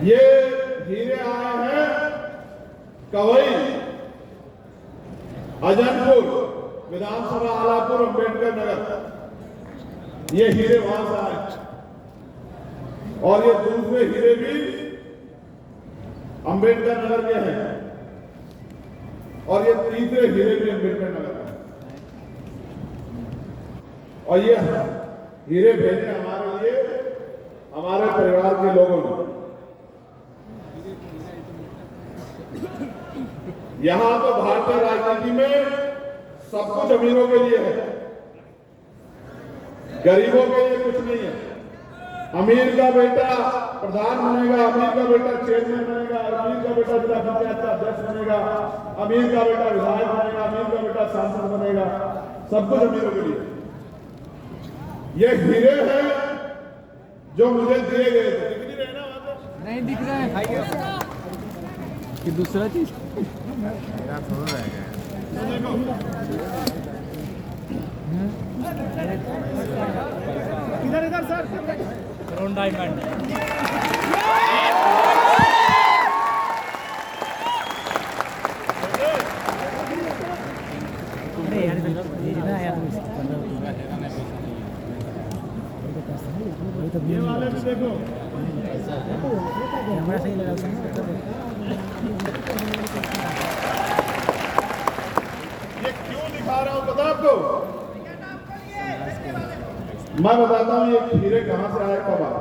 ये हीरे आए हैं कवई अजनपुर विधानसभा आलापुर अंबेडकर नगर, ये हीरे वहां से आए। और ये दूसरे हीरे भी अंबेडकर नगर के हैं और ये तीसरे हीरे भी अंबेडकर नगर के हैं। और ये हीरे भेजे हमारे लिए हमारे परिवार के लोगों ने। यहां तो भारतीय राजनीति में सब कुछ अमीरों के लिए है, गरीबों के लिए कुछ नहीं है। अमीर का बेटा प्रधान बनेगा, अमीर का बेटा चेयरमैन बनेगा, अमीर का बेटा जिला पंचायत का अध्यक्ष बनेगा, अमीर का बेटा विधायक बनेगा, अमीर का बेटा सांसद बनेगा, सब कुछ अमीरों के लिए। ये हीरे हैं जो मुझे दिए गए थे। दिख नहीं रहे ना वहां पे? नहीं दिख रहा है कि दूसरा चीज इधर इधर सर क्राउन डायमंड। अरे यार ये ना यार ये वाले भी देखो, कैमरा सही लगा ये क्यों दिखा रहा हूं पता आपको? मैं बताता हूं ये हीरे कहां से आए, कब आए।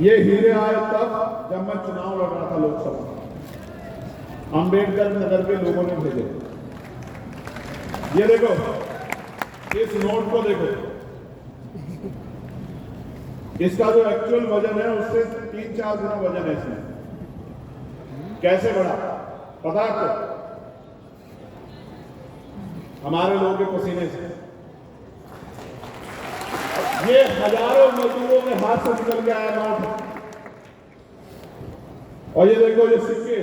ये हीरे आए तब जब मैं चुनाव लड़ रहा था लोकसभा, अंबेडकर नगर के लोगों ने भेजे। ये देखो, इस नोट को देखो, इसका जो एक्चुअल वजन है उससे 3-4 गुना वजन है इसमें। कैसे बढ़ा पता है आपको? हमारे लोगों के पसीने से। ये हजारों मजदूरों के हाथ से निकल के आया नोट। और ये देखो ये सिक्के,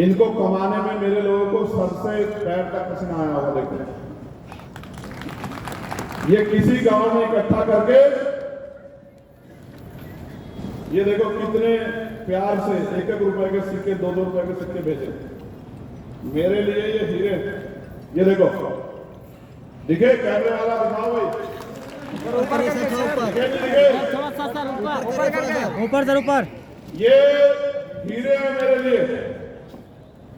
इनको कमाने में मेरे लोगों को सर से पैर तक पसीना आया होगा। देखो ये किसी गांव में इकट्ठा करके, ये देखो कितने प्यार से 1-1 रुपए के सिक्के, 2-2 रुपए के सिक्के भेजे मेरे लिए। ये हीरे, ये देखो, दिखे कैमरे वाला दिखाओ भाई, थोड़ा सा सर ऊपर सर ऊपर। ये हीरे हैं मेरे लिए।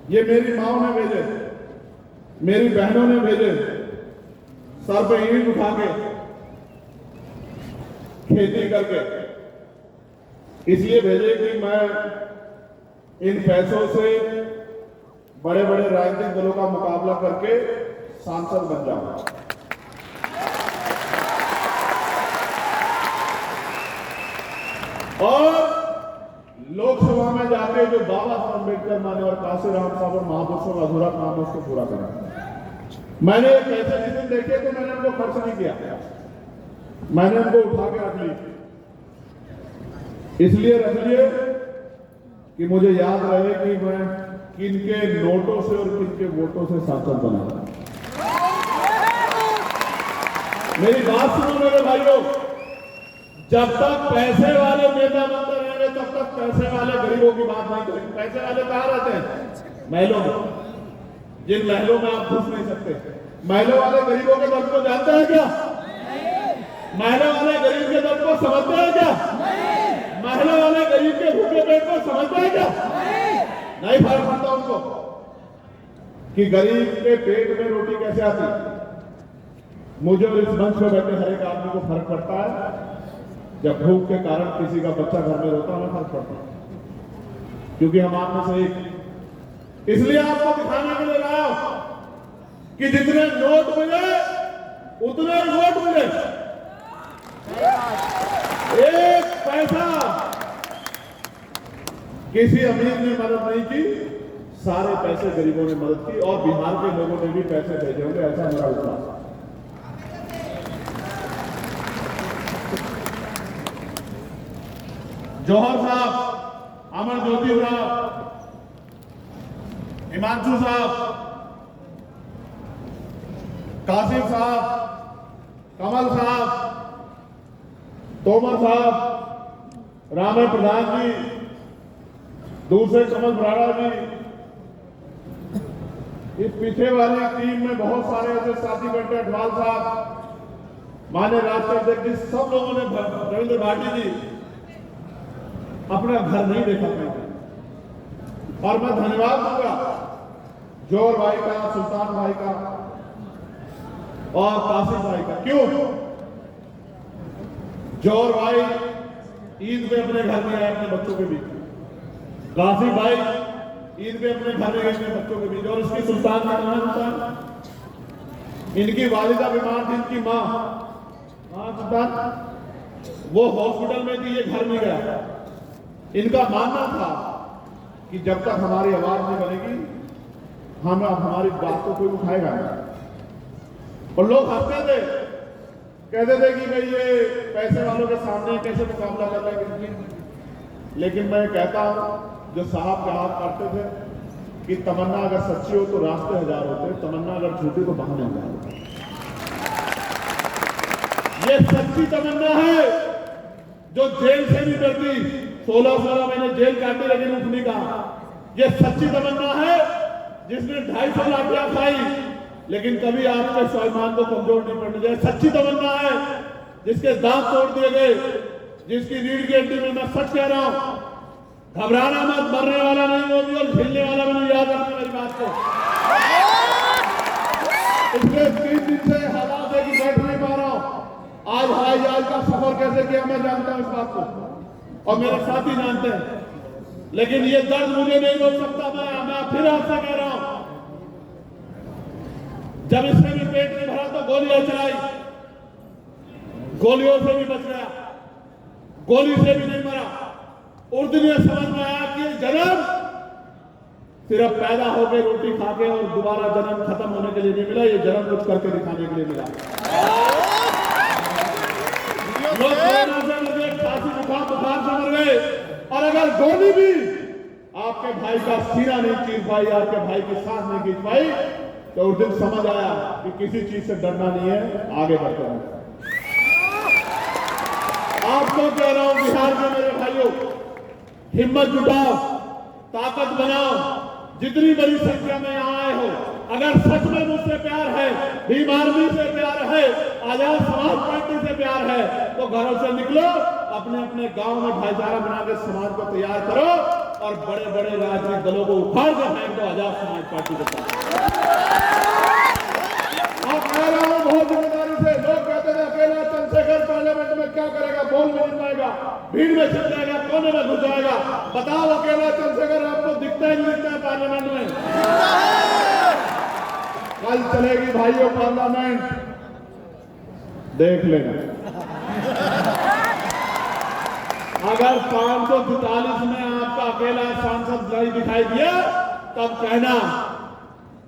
ये मेरी माओ ने भेजे, मेरी बहनों ने भेजे, सर पे ईंट उठा के, खेती करके, इसलिए भेजे कि मैं इन पैसों से बड़े बड़े राजनीतिक दलों का मुकाबला करके सांसद बन जाऊं। और लोकसभा में जाके जो बाबा साहब अम्बेडकर माने और काशीराम साहब और महापुरुषों का अधूरा काम है उसको पूरा करा। मैंने पैसे जिस दिन देखे तो मैंने उनको खर्च नहीं किया, मैंने उनको उठा के रख ली। इसलिए रख लिए कि मुझे याद रहे कि मैं किनके नोटों से और किनके वोटों से सांसद बना। मेरी बात सुनो मेरे भाइयों, जब तक पैसे वाले नेता बनते रहेंगे तब तक पैसे वाले गरीबों की बात नहीं करेंगे। पैसे वाले कहां रहते हैं? महलों में, जिन महलों में आप घुस नहीं सकते। महलों वाले गरीबों के दर्द को जानते हैं क्या? महलों वाले गरीब के दर्द को समझते हैं क्या? महलों वाले गरीब के भूखे पेट को समझते हैं क्या? नहीं फर्क पड़ता उनको कि गरीब के पेट में रोटी कैसे आती। मुझे और इस मंच पर बैठे हर एक आदमी को फर्क पड़ता है। जब भूख के कारण किसी का बच्चा घर में रोता है, हमें फर्क पड़ता है, क्योंकि हम आप में से एक। इसलिए आपको दिखाने के लिए लाया कि जितने नोट मिले उतने वोट मिले। एक पैसा किसी अमीर ने मदद नहीं की, सारे पैसे गरीबों ने मदद की और बिहार के लोगों ने भी पैसे भेजे होंगे, ऐसा मेरा विश्वास है। जौहर साहब, अमर ज्योति साहब, हिमांशु साहब, कासिम साहब, कमल साहब, तोमर साहब, रामे प्रधान जी, दूसरे कमल ब्राड़ा जी, इस पीछे वाली टीम में बहुत सारे ऐसे साथी बैठे, अडवाल साहब, मान्य राष्ट्रीय अध्यक्ष जी, सब लोगों ने, रविंद्र भाटी जी, अपना घर नहीं देखा पाएंगे। और मैं धन्यवाद दूंगा जोर भाई का, सुल्तान भाई का और कासिम भाई का। क्यों? जोर भाई ईद में अपने घर में आए अपने बच्चों के बीच, कासिम भाई ईद में अपने घर में गए अपने बच्चों के बीच, और इसकी सुल्तान का नाम, इनकी वालिदा बीमार थी, इनकी माँ सुल्तान, वो हॉस्पिटल में थी, ये घर में गया। इनका मानना था कि जब तक हमारी आवाज नहीं बनेगी हम हमारी बात को कोई उठाएगा नहीं। और लोग हंसते थे, कहते थे कि भाई ये पैसे वालों के सामने कैसे मुकाबला कर लेंगे। लेकिन मैं कहता हूं, जो साहब का हाथ काटते थे कि तमन्ना अगर सच्ची हो तो रास्ते हजार होते, तमन्ना अगर झूठी तो बहाने हजार होते। ये सच्ची तमन्ना है जो जेल से भी डरती, 16 महीने जेल काटी लेकिन उठ नहीं कहा। ये सच्ची तमन्ना है जिसने 250 लाठियां खाई लेकिन कभी आपके स्वाभिमान को कमजोर नहीं पड़ने दिया। सच्ची तमन्ना है जिसके दांत तोड़ दिए गए, जिसकी रीढ़ की हड्डी में, मैं सच कह रहा हूं, घबराना मत, मरने वाला नहीं होगी और झेलने वाला भी नहीं। याद रखना मेरी बात को। पिछले 3 दिन से हालात है कि बैठ नहीं पा रहा हूं। आज हवाई जहाज का सफर कैसे किया मैं जानता हूं इस बात को, और मेरे साथी जानते हैं, लेकिन ये दर्द मुझे नहीं रोक सकता। मैं फिर आपसे कह रहा हूं, जब इसने भी पेट नहीं भरा तो गोलियां चलाई, गोलियों से भी बच गया, गोली से भी नहीं मरा। उस दिन ये समझ में आया कि जन्म सिर्फ पैदा हो गए रोटी खा के और दोबारा जन्म खत्म होने के लिए नहीं मिला, ये जन्म कुछ करके दिखाने के लिए मिला। लोग कोरोना से मर गए, खांसी बुखार से मर गए, और अगर गोली भी आपके भाई का सीना नहीं चीर पाई, आपके भाई की सांस नहीं खींच पाई, तो उस दिन समझ आया कि किसी चीज से डरना नहीं है, आगे बढ़ते हैं। आपको कह रहा हूं बिहार के मेरे भाइयों, हिम्मत जुटाओ, ताकत बनाओ, जितनी बड़ी संख्या में यहां आए हो। अगर सच में मुझसे प्यार है, भीम आर्मी से प्यार है, आजाद समाज पार्टी से प्यार है, तो घरों से निकलो, अपने अपने गांव में भाईचारा बना के समाज को तैयार करो, और बड़े बड़े राजनीतिक दलों को उखाड़ के फेंक दो आजाद समाज पार्टी के साथ। आप कह रहा हूं बहुत जिम्मेदारी से। लोग कहते थे अकेला चंद्रशेखर पार्लियामेंट में क्या करेगा, बोल भी नहीं पाएगा, भीड़ में छिप जाएगा, कोने में घुस जाएगा। बताओ अकेला चंद्रशेखर आपको दिखता ही नहीं दिखता है पार्लियामेंट में? कल चलेगी भाइयों पार्लियामेंट, देख लेना। अगर 543 में आपका अकेला सांसद नहीं दिखाई दिया, तब कहना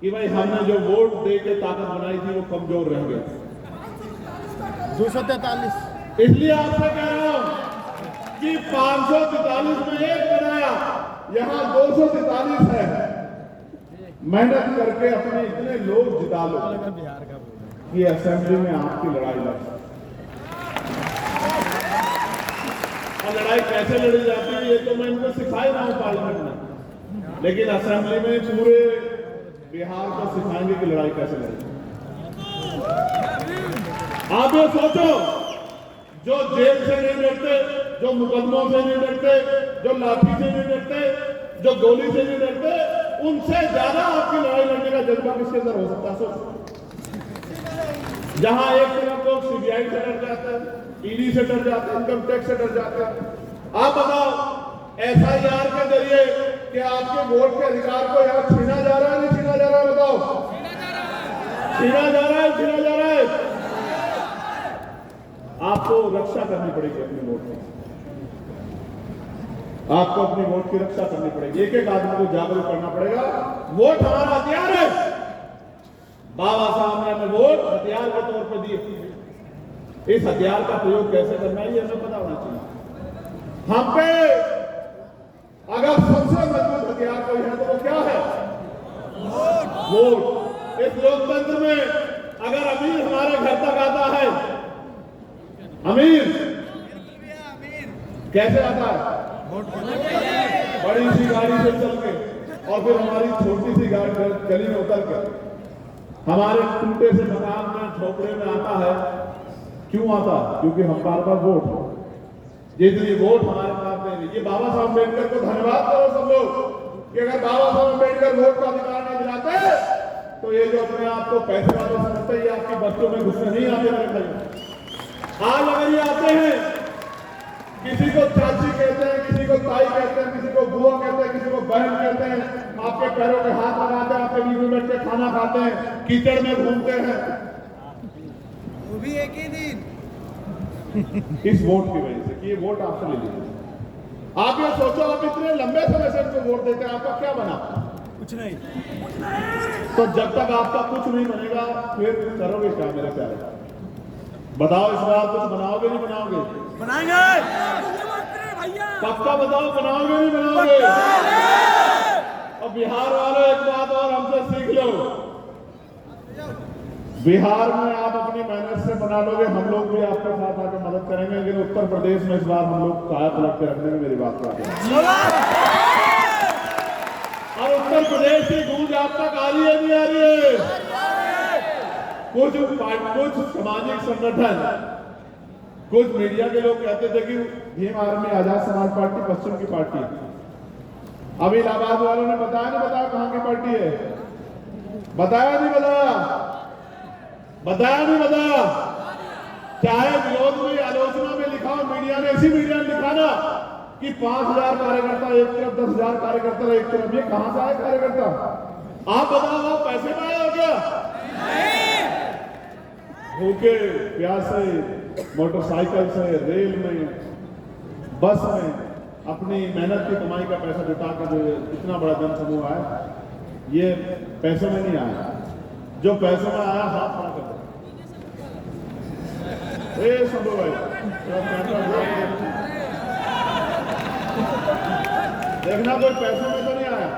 कि भाई हमने जो वोट दे के ताकत बनाई थी वो कमजोर रह गया। 243। इसलिए आपसे कह रहा हूं कि 543 में एक बनाया, यहां 243 है। मेहनत करके अपने इतने लोग जिता लो कि असेंबली में आपकी लड़ाई लड़ सकते। और लड़ाई कैसे लड़ी जाती है ये तो मैं इनको सिखा ही रहा हूं पार्लियामेंट में, लेकिन असेंबली में पूरे बिहार को सिखाएंगे कि लड़ाई कैसे लड़ेगी। आप ये सोचो, जो जेल से नहीं डरते, जो मुकदमों से नहीं डरते, जो लाठी से नहीं डरते, जो गोली से नहीं डरते, उनसे ज्यादा आपकी लड़ाई लड़ने का जज्बा किसके अंदर हो सकता है? सोचो, जहां एक तरफ लोग सीबीआई से डर जाते हैं, ईडी से डर जाते हैं, इनकम टैक्स से डर जाते हैं। आप बताओ, एफआईआर के जरिए कि आपके वोट के अधिकार को यहां छीना जा रहा है, नहीं छीना जा रहा है? बताओ, छीना जा रहा है, छीना जा रहा है। आपको रक्षा करनी पड़ेगी अपने वोट की, आपको अपनी वोट की रक्षा करनी पड़ेगी। एक एक आदमी को जागरूक करना पड़ेगा। वोट हमारा हथियार है। बाबा साहब ने हमें वोट हथियार के तौर पर दिए। इस हथियार का प्रयोग कैसे करना है ये हमें पता होना चाहिए। हम पे अगर सबसे मजबूत हथियार कोई है तो वो क्या है? वोट। इस लोकतंत्र में अगर अमीर हमारे घर तक आता है, अमीर कैसे आता है? बड़ी सी गाड़ी से चल के और फिर हमारी छोटी सी गाड़ी गली में उतर के हमारे टूटे से मकान में झोपड़े में आता है। क्यों आता है? क्योंकि हमारे पास वोट है। जितनी वोट हमारे पास दे रही, ये बाबा साहब अम्बेडकर को धन्यवाद करो सब लोग कि अगर बाबा साहब अम्बेडकर वोट का अधिकार नहीं दिलाते तो ये जो अपने आप को पैसे वाले समझते हैं आपके बच्चों में घुसने नहीं आते मेरे भाई। आज अगर ये आते हैं, किसी को चाची कहते हैं, किसी को ताई कहते हैं, किसी को बुआ कहते हैं, किसी को बहन कहते हैं, आपके पैरों के हाथ लगाते हैं, आपके बीच में बैठ के खाना खाते हैं, कीचड़ में घूमते हैं, वो भी एक ही दिन इस वोट की वजह से कि ये वोट आपसे ले लीजिए। आप ये सोचो, आप इतने लंबे समय से इनको वोट देते हैं, आपका क्या बना? कुछ नहीं। तो जब तक आपका कुछ नहीं बनेगा फिर करोगे क्या मेरे प्यारे? बताओ, इस बार कुछ बनाओगे नहीं बनाओगे? बनाएंगे पक्का बताओ, बनाओगे नहीं बनाओगे? और बिहार वालों एक बात और हमसे सीख लो, बिहार में आप अपनी मेहनत से बना लोगे, हम लोग भी आपके साथ आकर मदद करेंगे, लेकिन उत्तर प्रदेश में इस बार हम लोग काया पलट के रखने में मेरी बात करते हैं। और उत्तर प्रदेश की गूंज आप तक आ रही है नहीं आ रही है? कुछ सामाजिक संगठन, कुछ मीडिया के लोग कहते थे कि भीम आर्मी आजाद समाज पार्टी पश्चिम की पार्टी है। अभी इलाहाबाद वालों ने बताया नहीं बताया कहां की पार्टी है? बताया नहीं बताया? बताया नहीं बताया? चाहे विरोध में आलोचना में लिखा हो, मीडिया ने, इसी मीडिया ने लिखा ना कि 5000 कार्यकर्ता एक तरफ, 10,000 कार्यकर्ता एक तरफ। ये कहां से आए कार्यकर्ता? आप बताओ, आप पैसे में आए हो क्या? भूखे प्यासे मोटरसाइकिल से, रेल में, बस में अपनी मेहनत की कमाई का पैसा जुटा कर जो इतना बड़ा जन समूह आया, ये पैसों में नहीं आया। जो पैसों में आया हाथ खड़ा कर दो। संभव भाई देखना, कोई पैसों में तो नहीं आया।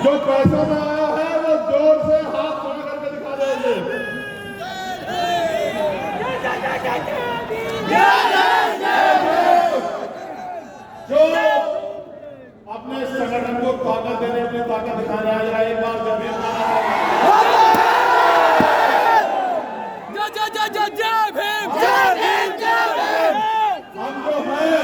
जो पैसों में आया है वो जोर से हाथ खड़ा करके दिखा देंगे। जो अपने संगठन को ताकत देने, अपनी ताकत दिखाने आ जाए, एक बार जब हम जो हैं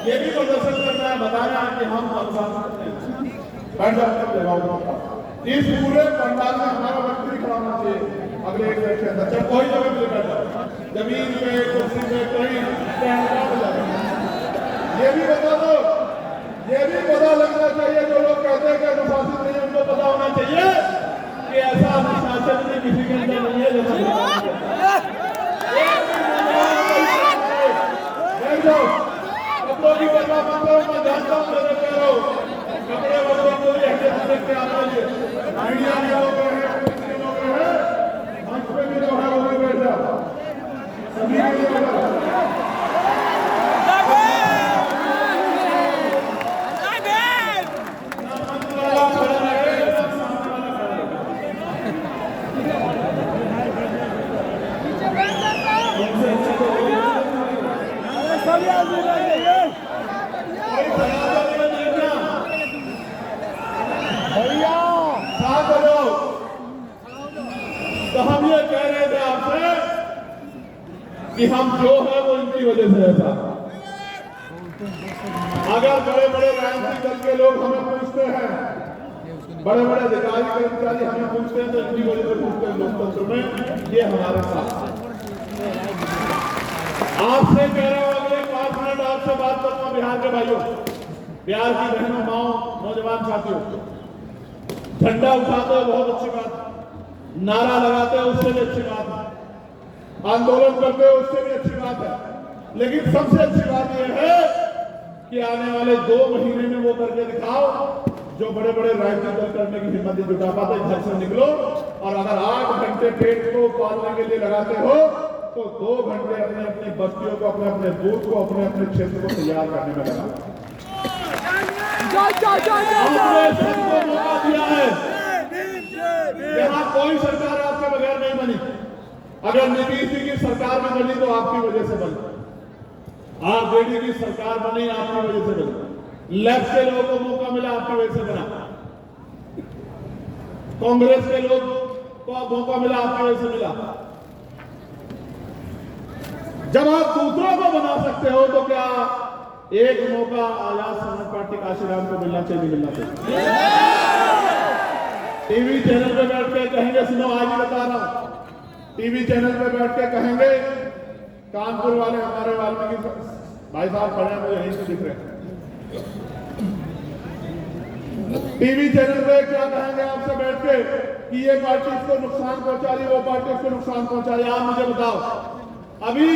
ये भी प्रदर्शन करना है, बताना है कि हम इस पूरे पंडाल में हमारा मंत्री खड़ा होना चाहिए अगले 1 मिनट के अंदर। चाहे कोई जगह मिल बैठा, जमीन पे, कुर्सी पे, कहीं ये भी बता दो, ये भी पता लगना चाहिए। जो लोग कहते हैं कि अनुशासित नहीं, उनको पता होना चाहिए कि ऐसा अनुशासन भी किसी के अंदर नहीं है जैसा कपड़ों की परवाह मत करो। मैं जानता हूँ मेरे प्यारो, कपड़े वपड़े को भी हटे देख के आना चाहिए। मीडिया के लोग हैं, पुलिस के लोग हैं, मंच पे भी जो है वो भी बैठ जाओ, सभी के लिए तो हम ये कह रहे थे आपसे कि हम जो है वो इनकी वजह से ऐसा। अगर बड़े बड़े राजनीतिक दल के लोग हमें पूछते हैं, बड़े बड़े अधिकारी कर्मचारी हमें पूछते हैं, तो इनकी वजह से पूछते हैं लोकतंत्र में। ये हमारे साथ आपसे कह रहा हूं, अगले 5 मिनट आपसे बात करूंगा बिहार के भाइयों, बिहार की बहनों, माओ, नौजवान साथियों। झंडा उठाते हो बहुत अच्छी बात, नारा लगाते हो उससे भी अच्छी बात है, आंदोलन करते हो उससे भी अच्छी बात है, लेकिन सबसे अच्छी बात यह है कि आने वाले 2 महीने में वो करके दिखाओ जो बड़े बड़े राजनीतिक दल करने की हिम्मत नहीं जुटा पाते। घर से निकलो और अगर 8 घंटे पेट को पालने के लिए लगाते हो तो 2 घंटे अपने अपनी बस्तियों को, अपने अपने बूथ को, अपने अपने क्षेत्र को तैयार करने में लगा। आपने सबको मौका दिया है। यहाँ कोई सरकार आपके बगैर नहीं बनी। अगर नीतीश जी की सरकार में बनी तो आपकी वजह से बनी। आरजेडी की सरकार बनी आपकी वजह से बनी। लेफ्ट के लोगों को मौका मिला आपकी वजह से बना। कांग्रेस के लोग को मौका मिला आपकी वजह से मिला। जब आप दूसरों को बना सकते हो तो क्या एक मौका आजाद समाज पार्टी काशीराम को मिलना चाहिए, मिलना चाहिए। टीवी चैनल पे बैठ के कहेंगे, सुनो आज ही बता रहा हूं, टीवी चैनल पे बैठ के कहेंगे, कानपुर वाले हमारे वाल्मीकि भाई साहब खड़े हैं, मुझे यहीं से दिख रहे हैं। टीवी चैनल पे क्या कहेंगे आपसे बैठ के कि ये पार्टी इसको नुकसान पहुंचा रही, वो पार्टी इसको नुकसान पहुंचा रही। आप मुझे बताओ, अभी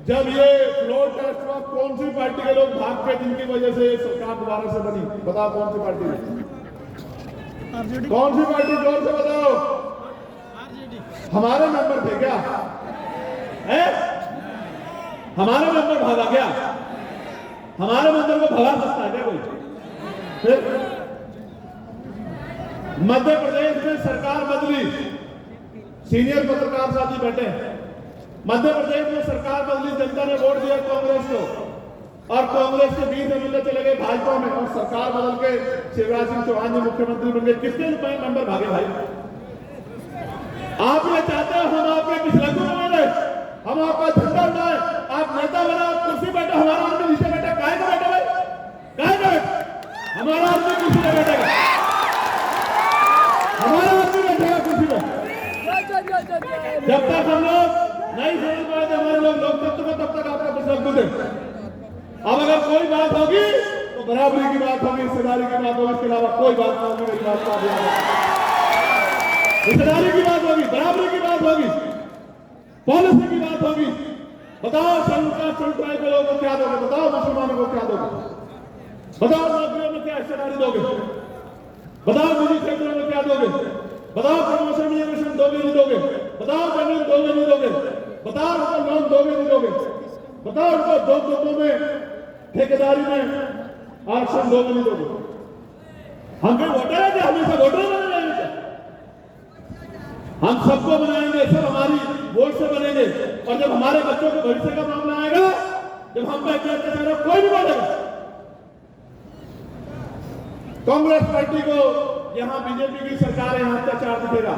जब ये फ्लोर टेस्ट हुआ, कौन सी पार्टी के लोग भाग के जिनकी वजह से सरकार दोबारा से बनी? बताओ कौन सी पार्टी है? कौन सी पार्टी? जोर से बताओ। हमारे मेंबर थे क्या? है? हमारे मेंबर भागा क्या? हमारे मेंबर को भगा सकता है क्या कोई? फिर मध्य प्रदेश में सरकार बदली, सीनियर पत्रकार साथी बैठे हैं। मध्य प्रदेश में सरकार बदली, जनता ने वोट दिया कांग्रेस को, और कांग्रेस के 20 एमएलए चले गए भाजपा में, और सरकार बदल के शिवराज सिंह चौहान जी मुख्यमंत्री बन गए। कितने रुपए मेंबर भागे भाई? आप ये चाहते हो हम आपके पिछलग्गू बने, हम आपका झंडा उड़ाए, आप नेता बना, कुर्सी बैठे, हमारा आदमी नीचे बैठा। काहे का बैठा भाई? काहे का बैठा? हमारा आदमी कुर्सी पे बैठेगा, हमारा आदमी बैठेगा कुर्सी पे। जब तक हम लोग नहीं समझ पाए हमारे लोग लोकतंत्र को, तब तक आपका पिछलग्गू थे। अब अगर कोई बात होगी तो बराबरी की बात होगी, हिस्सेदारी की बात होगी, इसके अलावा कोई बात नहीं होगी। मेरी बात का ध्यान रखना। हिस्सेदारी की बात होगी, बराबरी की बात होगी, पॉलिसी की बात होगी। बताओ चल ट्राइब के लोगों को क्या दोगे? बताओ मुसलमानों को क्या दोगे? बताओ नौकरियों में क्या हिस्सेदारी दोगे? बताओ निजी क्षेत्रों में क्या दोगे? बताओ प्रमोशन रिजर्वेशन दोगे नहीं दोगे? बताओ जमीन दोगे नहीं दोगे? बताओ उनको लोन दोगे नहीं दोगे? बताओ उनको दो में ठेकेदारी में आरक्षण दोगे नहीं दोगे? हम भी वोटर है क्या? हमेशा वोटर बने रहेंगे? हम सबको बनाएंगे, सब हमारी वोट से बनेंगे। और जब हमारे बच्चों के भविष्य का मामला आएगा, जब हम पे अत्याचार कोई नहीं बोलेगा। कांग्रेस पार्टी को यहां बीजेपी की सरकार यहां अत्याचार दिखेगा।